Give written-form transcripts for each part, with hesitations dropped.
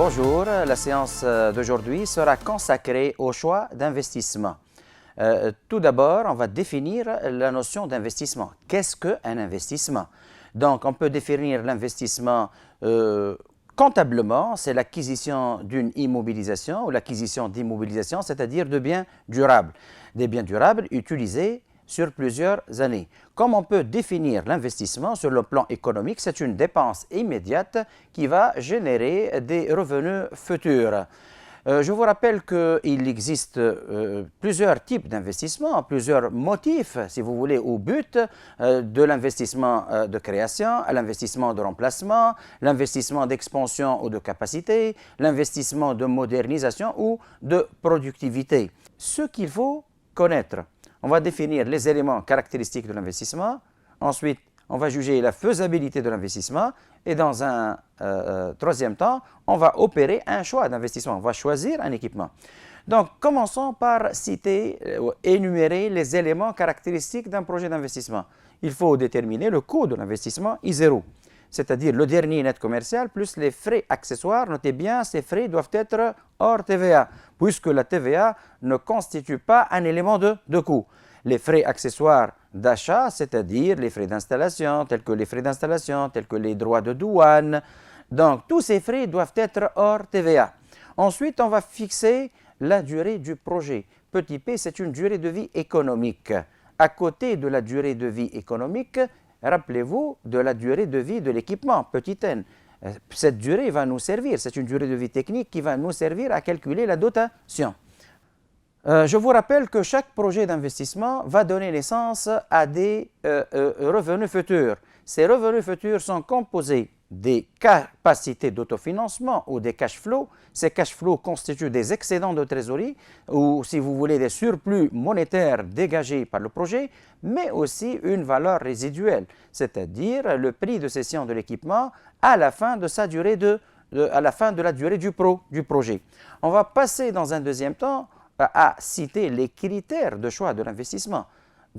Bonjour, la séance d'aujourd'hui sera consacrée au choix d'investissement. Tout d'abord, on va définir la notion d'investissement. Qu'est-ce qu'un investissement? Donc, on peut définir l'investissement comptablement, c'est l'acquisition d'une immobilisation ou l'acquisition d'immobilisation, c'est-à-dire de biens durables. Des biens durables utilisés sur plusieurs années. Comme on peut définir l'investissement sur le plan économique, c'est une dépense immédiate qui va générer des revenus futurs. Je vous rappelle qu'il existe plusieurs types d'investissements, plusieurs motifs, si vous voulez, au but de l'investissement de création, à l'investissement de remplacement, l'investissement d'expansion ou de capacité, l'investissement de modernisation ou de productivité. Ce qu'il faut connaître. On va définir les éléments caractéristiques de l'investissement. Ensuite, on va juger la faisabilité de l'investissement. Et dans un troisième temps, on va opérer un choix d'investissement. On va choisir un équipement. Donc, commençons par citer, énumérer les éléments caractéristiques d'un projet d'investissement. Il faut déterminer le coût de l'investissement I0, c'est-à-dire le dernier net commercial plus les frais accessoires. Notez bien, ces frais doivent être hors TVA, puisque la TVA ne constitue pas un élément de coût. Les frais accessoires d'achat, c'est-à-dire les frais d'installation, tels que les frais d'installation, tels que les droits de douane. Donc, tous ces frais doivent être hors TVA. Ensuite, on va fixer la durée du projet. Petit p, c'est une durée de vie économique. À côté de la durée de vie économique, rappelez-vous de la durée de vie de l'équipement, petit n. Cette durée va nous servir, c'est une durée de vie technique qui va nous servir à calculer la dotation. Je vous rappelle que chaque projet d'investissement va donner naissance à des revenus futurs. Ces revenus futurs sont composés des capacités d'autofinancement ou des cash flows. Ces cash flows constituent des excédents de trésorerie ou, si vous voulez, des surplus monétaires dégagés par le projet, mais aussi une valeur résiduelle, c'est-à-dire le prix de cession de l'équipement à la fin de sa durée à la fin de la durée du projet. On va passer dans un deuxième temps à citer les critères de choix de l'investissement.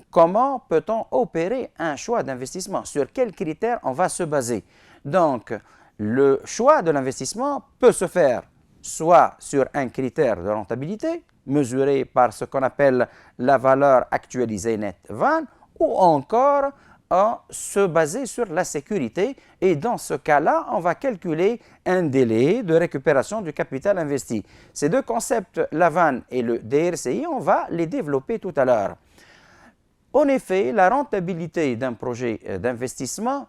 Comment peut-on opérer un choix d'investissement? Sur quels critères on va se baser? Donc, le choix de l'investissement peut se faire soit sur un critère de rentabilité, mesuré par ce qu'on appelle la valeur actualisée nette VAN, ou encore à se baser sur la sécurité. Et dans ce cas-là, on va calculer un délai de récupération du capital investi. Ces deux concepts, la VAN et le DRCI, on va les développer tout à l'heure. En effet, la rentabilité d'un projet d'investissement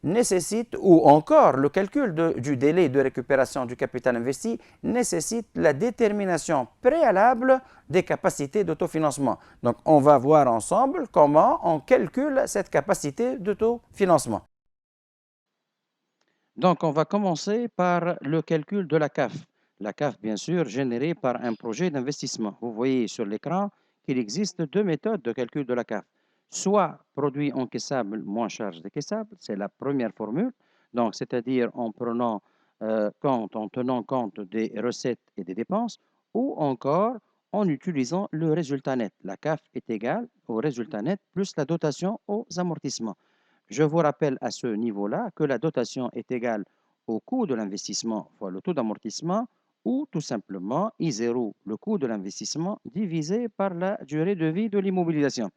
nécessite, ou encore le calcul du délai de récupération du capital investi, nécessite la détermination préalable des capacités d'autofinancement. Donc, on va voir ensemble comment on calcule cette capacité d'autofinancement. Donc, on va commencer par le calcul de la CAF. La CAF, bien sûr, générée par un projet d'investissement. Vous voyez sur l'écran qu'il existe deux méthodes de calcul de la CAF. Soit produit encaissable moins charge décaissable, c'est la première formule, donc c'est-à-dire en tenant compte des recettes et des dépenses, ou encore en utilisant le résultat net. La CAF est égale au résultat net plus la dotation aux amortissements. Je vous rappelle à ce niveau-là que la dotation est égale au coût de l'investissement fois le taux d'amortissement, ou tout simplement I0, le coût de l'investissement divisé par la durée de vie de l'immobilisation.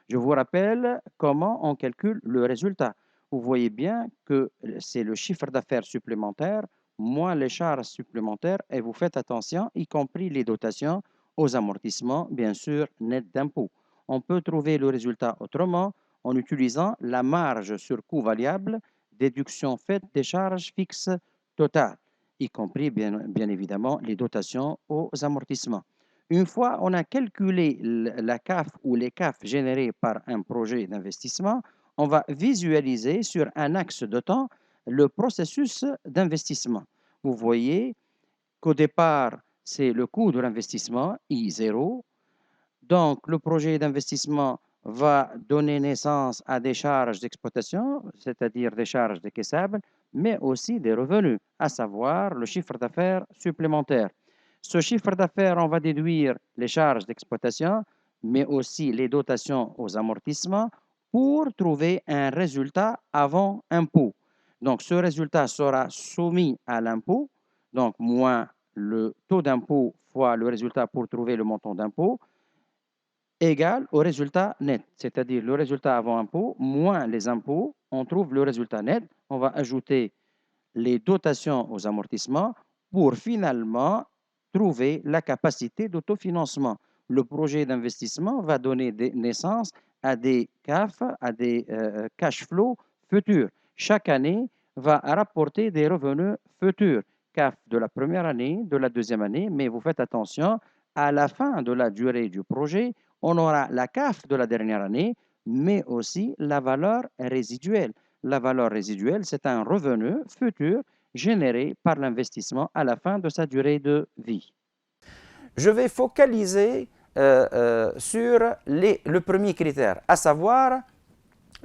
Je vous rappelle comment on calcule le résultat. Vous voyez bien que c'est le chiffre d'affaires supplémentaire moins les charges supplémentaires, et vous faites attention, y compris les dotations aux amortissements, bien sûr, net d'impôts. On peut trouver le résultat autrement en utilisant la marge sur coût variable, déduction faite des charges fixes totales, y compris bien évidemment les dotations aux amortissements. Une fois on a calculé la CAF ou les CAF générés par un projet d'investissement, on va visualiser sur un axe de temps le processus d'investissement. Vous voyez qu'au départ, c'est le coût de l'investissement, I0. Donc, le projet d'investissement va donner naissance à des charges d'exploitation, c'est-à-dire des charges décaissables, mais aussi des revenus, à savoir le chiffre d'affaires supplémentaire. Ce chiffre d'affaires, on va déduire les charges d'exploitation, mais aussi les dotations aux amortissements pour trouver un résultat avant impôt. Donc, ce résultat sera soumis à l'impôt. donc moins le taux d'impôt fois le résultat pour trouver le montant d'impôt, égale au résultat net, c'est-à-dire le résultat avant impôt moins les impôts, on trouve le résultat net. On va ajouter les dotations aux amortissements pour finalement trouver la capacité d'autofinancement. Le projet d'investissement va donner naissance à des CAF, à des cash flows futurs. Chaque année va rapporter des revenus futurs. CAF de la première année, de la deuxième année, mais vous faites attention, à la fin de la durée du projet, on aura la CAF de la dernière année, mais aussi la valeur résiduelle. La valeur résiduelle, c'est un revenu futur généré par l'investissement à la fin de sa durée de vie. Je vais focaliser sur le premier critère, à savoir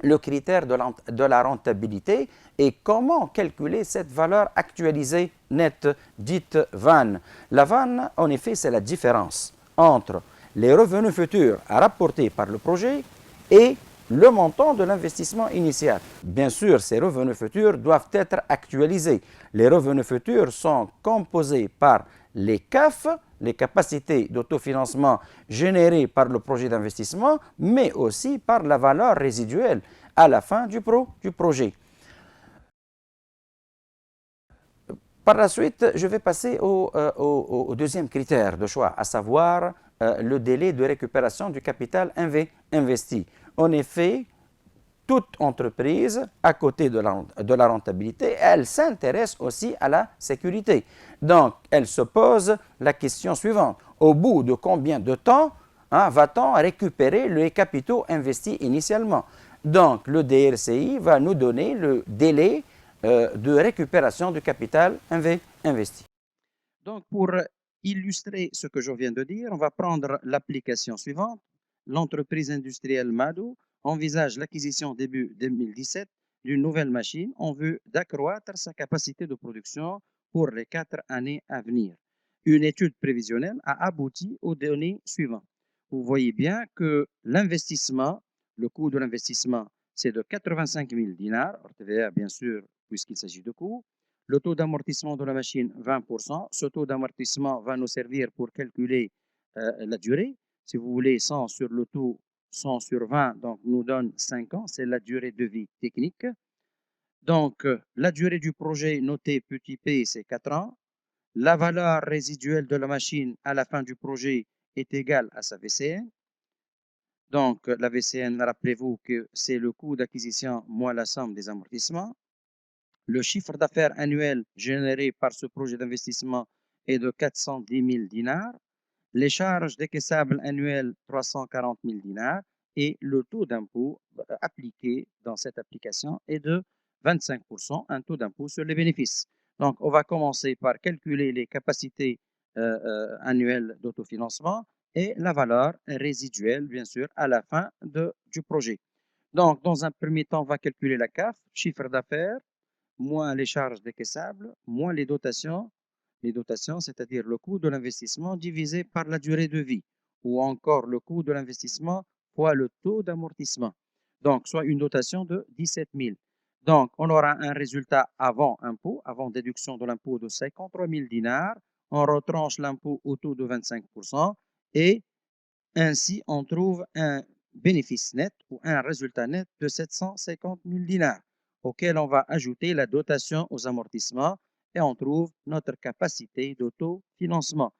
le critère de la rentabilité et comment calculer cette valeur actualisée nette dite VAN. La VAN, en effet, c'est la différence entre les revenus futurs à rapporter par le projet et le montant de l'investissement initial. Bien sûr, ces revenus futurs doivent être actualisés. Les revenus futurs sont composés par les CAF, les capacités d'autofinancement générées par le projet d'investissement, mais aussi par la valeur résiduelle à la fin du projet. Par la suite, je vais passer au deuxième critère de choix, à savoir le délai de récupération du capital investi. En effet, toute entreprise, à côté de la rentabilité, elle s'intéresse aussi à la sécurité. Donc, elle se pose la question suivante. Au bout de combien de temps va-t-on récupérer les capitaux investis initialement? Donc, le DRCI va nous donner le délai de récupération du capital investi. Donc, pour illustrer ce que je viens de dire, on va prendre l'application suivante. L'entreprise industrielle Mado envisage l'acquisition début 2017 d'une nouvelle machine en vue d'accroître sa capacité de production pour les 4 années à venir. Une étude prévisionnelle a abouti aux données suivantes. Vous voyez bien que l'investissement, le coût de l'investissement, c'est de 85 000 dinars, hors TVA bien sûr, puisqu'il s'agit de coûts. Le taux d'amortissement de la machine, 20%. Ce taux d'amortissement va nous servir pour calculer la durée. Si vous voulez, 100 sur le taux, 100 sur 20, donc nous donne 5 ans. C'est la durée de vie technique. Donc, la durée du projet noté petit p, c'est 4 ans. La valeur résiduelle de la machine à la fin du projet est égale à sa VCN. Donc, la VCN, rappelez-vous que c'est le coût d'acquisition moins la somme des amortissements. Le chiffre d'affaires annuel généré par ce projet d'investissement est de 410 000 dinars. Les charges décaissables annuelles, 340 000 dinars. Et le taux d'impôt appliqué dans cette application est de 25%, un taux d'impôt sur les bénéfices. Donc, on va commencer par calculer les capacités annuelles d'autofinancement et la valeur résiduelle, bien sûr, à la fin du projet. Donc, dans un premier temps, on va calculer la CAF, chiffre d'affaires, moins les charges décaissables, moins les dotations, c'est-à-dire le coût de l'investissement divisé par la durée de vie, ou encore le coût de l'investissement fois le taux d'amortissement. Donc, soit une dotation de 17 000. Donc, on aura un résultat avant impôt, avant déduction de l'impôt de 53 000 dinars. On retranche l'impôt au taux de 25% et ainsi, on trouve un bénéfice net ou un résultat net de 750 000 dinars auquel on va ajouter la dotation aux amortissements et on trouve notre capacité d'autofinancement.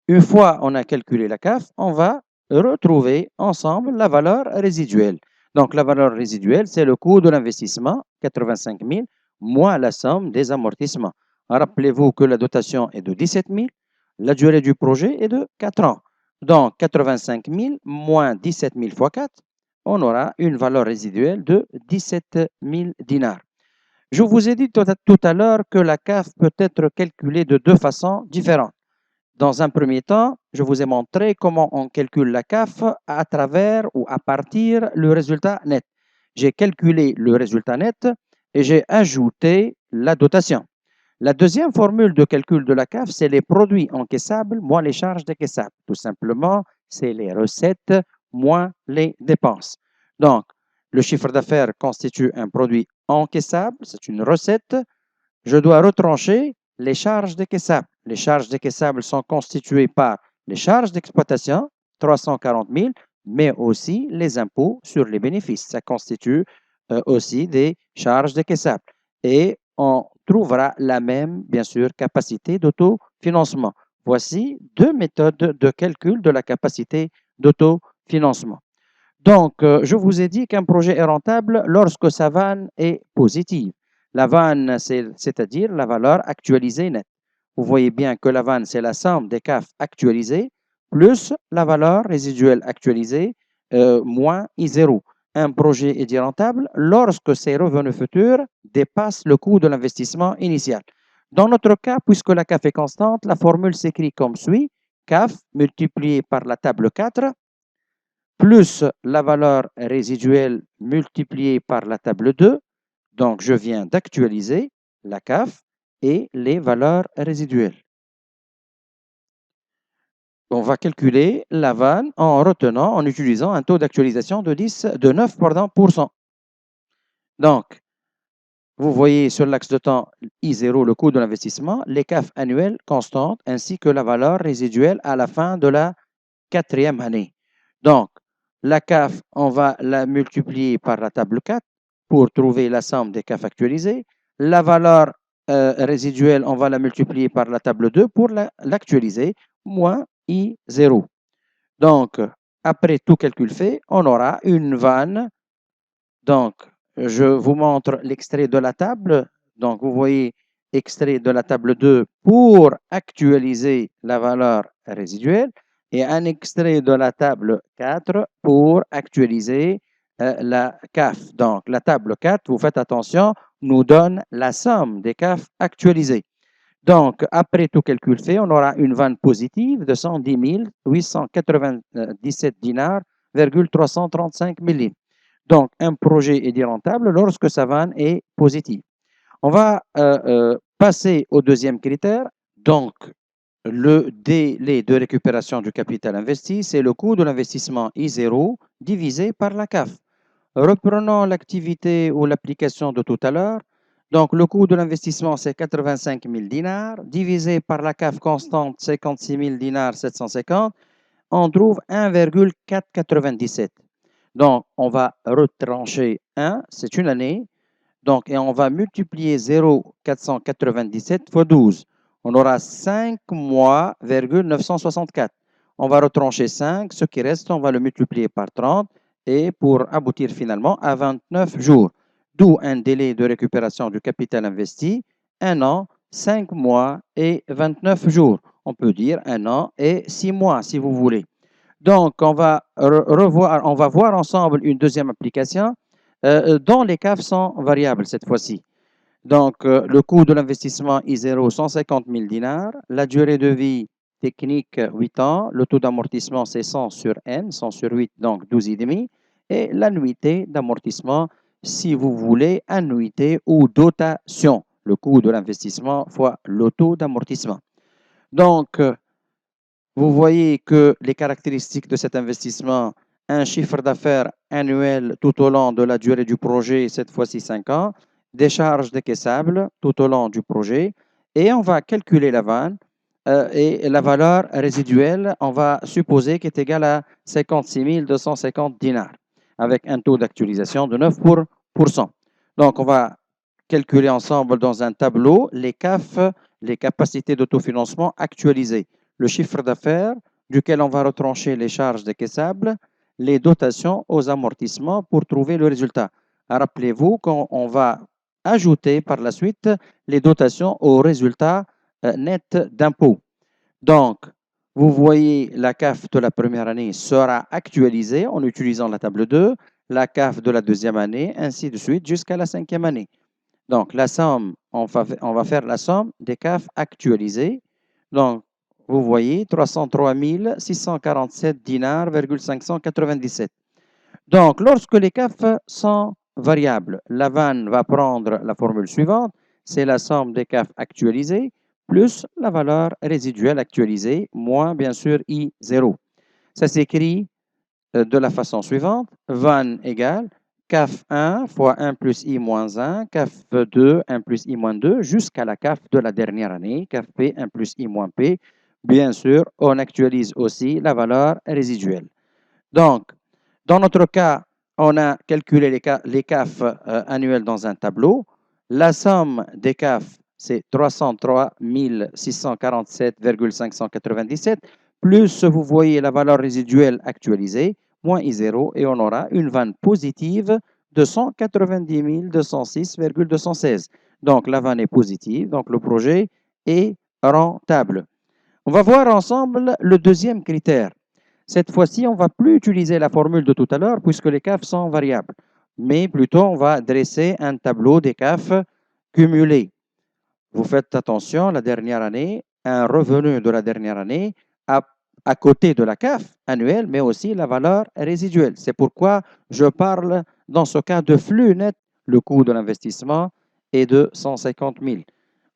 Une fois on a calculé la CAF, on va retrouver ensemble la valeur résiduelle. Donc, la valeur résiduelle, c'est le coût de l'investissement, 85 000, moins la somme des amortissements. Rappelez-vous que la dotation est de 17 000, la durée du projet est de 4 ans. Donc, 85 000 moins 17 000 fois 4, on aura une valeur résiduelle de 17 000 dinars. Je vous ai dit tout à l'heure que la CAF peut être calculée de deux façons différentes. Dans un premier temps, je vous ai montré comment on calcule la CAF à travers ou à partir du résultat net. J'ai calculé le résultat net et j'ai ajouté la dotation. La deuxième formule de calcul de la CAF, c'est les produits encaissables moins les charges décaissables. Tout simplement, c'est les recettes moins les dépenses. Donc, le chiffre d'affaires constitue un produit encaissable, c'est une recette. Je dois retrancher les charges décaissables. Les charges décaissables sont constituées par les charges d'exploitation, 340 000, mais aussi les impôts sur les bénéfices. Ça constitue aussi des charges décaissables. Et on trouvera la même, bien sûr, capacité d'autofinancement. Voici deux méthodes de calcul de la capacité d'autofinancement. Donc, je vous ai dit qu'un projet est rentable lorsque sa vanne est positive. La vanne, c'est-à-dire la valeur actualisée nette. Vous voyez bien que la vanne, c'est la somme des CAF actualisés plus la valeur résiduelle actualisée moins I0. Un projet est dit rentable lorsque ses revenus futurs dépassent le coût de l'investissement initial. Dans notre cas, puisque la CAF est constante, la formule s'écrit comme suit. CAF multiplié par la table 4 plus la valeur résiduelle multipliée par la table 2. Donc, je viens d'actualiser la CAF et les valeurs résiduelles. On va calculer la vanne en utilisant un taux d'actualisation de 9%. Donc, vous voyez sur l'axe de temps I0 le coût de l'investissement, les CAF annuelles constantes ainsi que la valeur résiduelle à la fin de la 4e année. Donc, la CAF, on va la multiplier par la table 4 pour trouver la somme des CAF actualisées. La valeur résiduelle, on va la multiplier par la table 2 pour l'actualiser, moins I0. Donc, après tout calcul fait, on aura une vanne. Donc, je vous montre l'extrait de la table. Donc, vous voyez extrait de la table 2 pour actualiser la valeur résiduelle et un extrait de la table 4 pour actualiser la CAF. Donc, la table 4, vous faites attention, nous donne la somme des CAF actualisées. Donc, après tout calcul fait, on aura une vanne positive de 110 897 dinars, 335 millimètres. Donc, un projet est dit rentable lorsque sa vanne est positive. On va passer au deuxième critère. Donc, le délai de récupération du capital investi, c'est le coût de l'investissement I0 divisé par la CAF. Reprenons l'activité ou l'application de tout à l'heure. Donc, le coût de l'investissement, c'est 85 000 dinars, divisé par la CAF constante, 56 000 dinars 750, on trouve 1,497. Donc, on va retrancher 1, c'est une année. Donc, et on va multiplier 0,497 fois 12. On aura 5 mois, 964. On va retrancher 5, ce qui reste, on va le multiplier par 30 et pour aboutir finalement à 29 jours. D'où un délai de récupération du capital investi, 1 an, 5 mois et 29 jours. On peut dire 1 an et 6 mois si vous voulez. Donc, on va voir ensemble une deuxième application dont les CAF sont variables cette fois-ci. Donc, le coût de l'investissement I0, 150 000 dinars. La durée de vie technique, 8 ans. Le taux d'amortissement, c'est 100 sur N, 100 sur 8, donc 12,5. Et l'annuité d'amortissement, si vous voulez, annuité ou dotation. Le coût de l'investissement fois le taux d'amortissement. Donc, vous voyez que les caractéristiques de cet investissement, un chiffre d'affaires annuel tout au long de la durée du projet, cette fois-ci 5 ans, des charges décaissables tout au long du projet, et on va calculer la vanne et la valeur résiduelle, on va supposer qu'elle est égale à 56 250 dinars, avec un taux d'actualisation de 9%. Donc, on va calculer ensemble dans un tableau les CAF, les capacités d'autofinancement actualisées, le chiffre d'affaires duquel on va retrancher les charges décaissables, les dotations aux amortissements pour trouver le résultat. Rappelez-vous qu'on va ajouter par la suite les dotations au résultat net d'impôt. Donc, vous voyez, la CAF de la première année sera actualisée en utilisant la table 2, la CAF de la deuxième année, ainsi de suite jusqu'à la 5e année. Donc, la somme, on va faire la somme des CAF actualisés. Donc, vous voyez, 303 647 dinars, 597. Donc, lorsque les CAF sont variables, la vanne va prendre la formule suivante, c'est la somme des CAF actualisés plus la valeur résiduelle actualisée, moins bien sûr I0. Ça s'écrit de la façon suivante, vanne égale CAF 1 fois 1 plus I moins 1, CAF 2, 1 plus I moins 2, jusqu'à la CAF de la dernière année, CAF P, 1 plus I moins P. Bien sûr, on actualise aussi la valeur résiduelle. Donc, dans notre cas, on a calculé les CAF annuels dans un tableau. La somme des CAF, c'est 303 647,597, plus vous voyez la valeur résiduelle actualisée, moins I0, et on aura une vanne positive de 190 206,216. Donc, la vanne est positive, donc le projet est rentable. On va voir ensemble le deuxième critère. Cette fois-ci, on ne va plus utiliser la formule de tout à l'heure puisque les CAF sont variables, mais plutôt on va dresser un tableau des CAF cumulés. Vous faites attention, la dernière année, un revenu de la dernière année à côté de la CAF annuelle, mais aussi la valeur résiduelle. C'est pourquoi je parle dans ce cas de flux net. Le coût de l'investissement est de 150 000.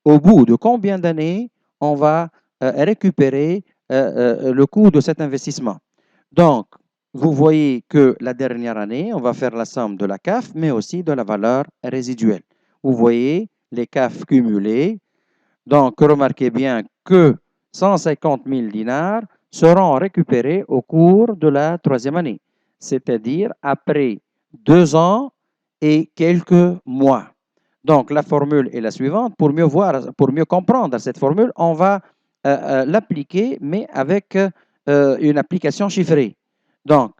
Au bout de combien d'années on va récupérer le coût de cet investissement? Donc, vous voyez que la dernière année, on va faire la somme de la CAF, mais aussi de la valeur résiduelle. Vous voyez les CAF cumulés. Donc, remarquez bien que 150 000 dinars seront récupérés au cours de la troisième année, c'est-à-dire après 2 ans et quelques mois. Donc, la formule est la suivante. Pour mieux comprendre cette formule, on va l'appliquer, mais avec une application chiffrée. Donc,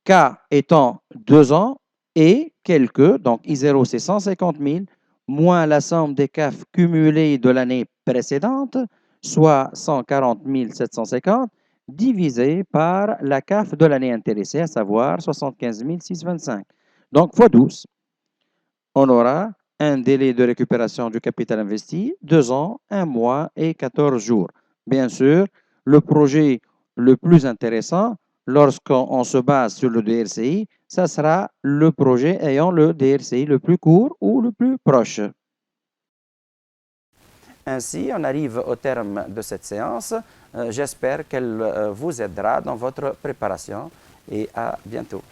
K étant 2 ans et quelques, donc I0 c'est 150 000, moins la somme des CAF cumulés de l'année précédente, soit 140 750, divisé par la CAF de l'année intéressée, à savoir 75 625. Donc, fois 12, on aura un délai de récupération du capital investi, 2 ans, 1 mois et 14 jours. Bien sûr, le projet le plus intéressant, lorsqu'on se base sur le DRCI, ça sera le projet ayant le DRCI le plus court ou le plus proche. Ainsi, on arrive au terme de cette séance. J'espère qu'elle vous aidera dans votre préparation et à bientôt.